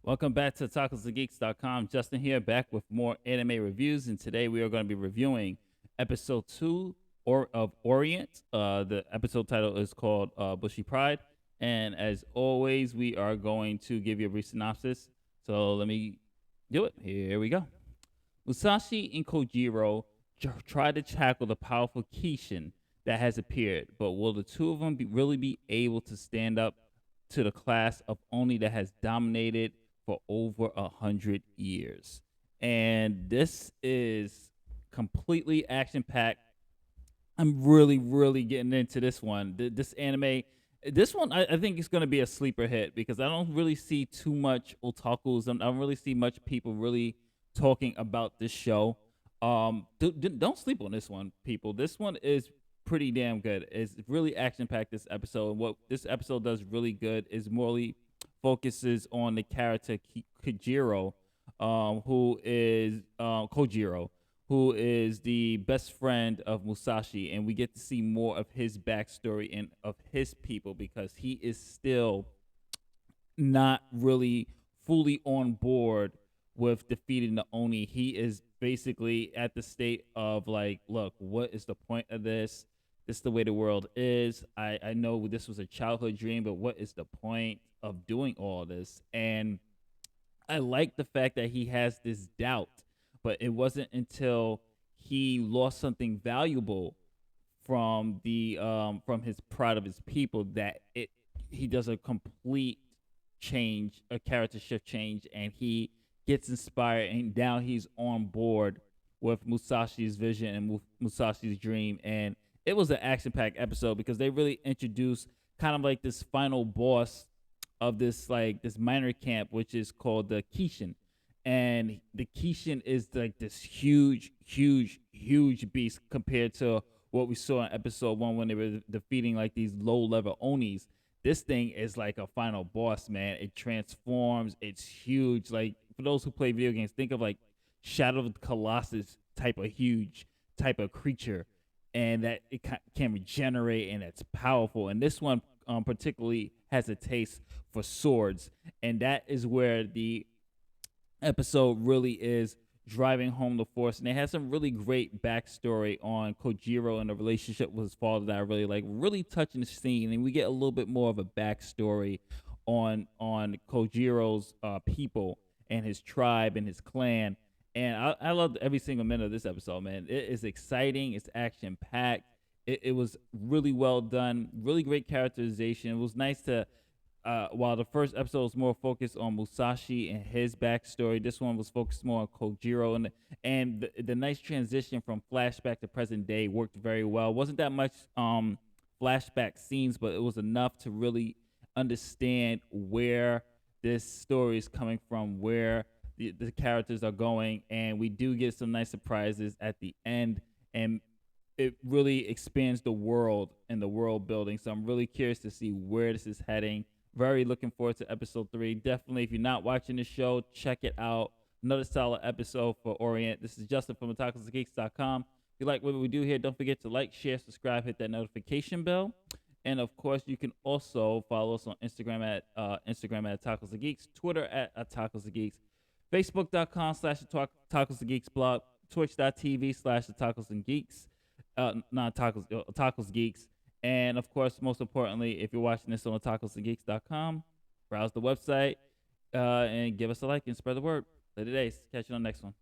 Welcome back to TacosandGeeks.com. Justin here, back with more anime reviews, and today we are going to be reviewing episode 2 of Orient. The episode title is called Bushy Pride, and as always, we are going to give you a brief synopsis. So let me do it. Here we go. Musashi and Kojiro try to tackle the powerful Kishin that has appeared, but will the two of them really be able to stand up to the class of Oni that has dominated for over 100 years? And this is completely action packed. I'm really getting into this one. This anime, this one, I think is going to be a sleeper hit because I don't really see too much otakus. I don't really see much people really talking about this show. Don't sleep on this one, people. This one is pretty damn good. It's really action packed this episode. And what this episode does really good is morely focuses on the character Kojiro, Kojiro, who is the best friend of Musashi, and we get to see more of his backstory and of his people because he is still not really fully on board with defeating the Oni. He is basically at the state of like, look, what is the point of this? This is the way the world is. I know this was a childhood dream, but what is the point of doing all this? And I like the fact that he has this doubt, but it wasn't until he lost something valuable from his pride of his people that it he does a complete change, a character shift change, and he gets inspired, and now he's on board with Musashi's vision and Musashi's dream. And it was an action packed episode because they really introduced kind of like this final boss of this minor camp, which is called the Kishin. And the Kishin is like this huge beast compared to what we saw in episode 1 when they were defeating like these low level Onis. This thing is like a final boss, man. It transforms. It's huge. Like for those who play video games, think of like Shadow of the Colossus type of huge type of creature, and that it can regenerate and it's powerful. And this one particularly has a taste for swords, and that is where the episode really is driving home the force. And they had some really great backstory on Kojiro and the relationship with his father that I really like. Really touching the scene, and we get a little bit more of a backstory on Kojiro's people and his tribe and his clan. And I loved every single minute of this episode, man. It is exciting. It's action packed. It was really well done. Really great characterization. It was nice to while the first episode was more focused on Musashi and his backstory, this one was focused more on Kojiro, and the nice transition from flashback to present day worked very well. Wasn't that much flashback scenes, but it was enough to really understand where this story is coming from, where the characters are going, and we do get some nice surprises at the end, and it really expands the world and the world building. So I'm really curious to see where this is heading. Very looking forward to episode 3. Definitely, if you're not watching the show, check it out. Another solid episode for Orient. This is Justin from TacosandGeeks.com. If you like what we do here, don't forget to like, share, subscribe, hit that notification bell. And of course, you can also follow us on Instagram at Tacos and Geeks, Twitter at Tacos and Geeks, Facebook.com/Tacos and Geeks blog, Twitch.tv/the Tacos and Geeks, not Tacos, Tacos Geeks. And of course, most importantly, if you're watching this on tacosandgeeks.com, browse the website and give us a like and spread the word. Later days. Catch you on the next one.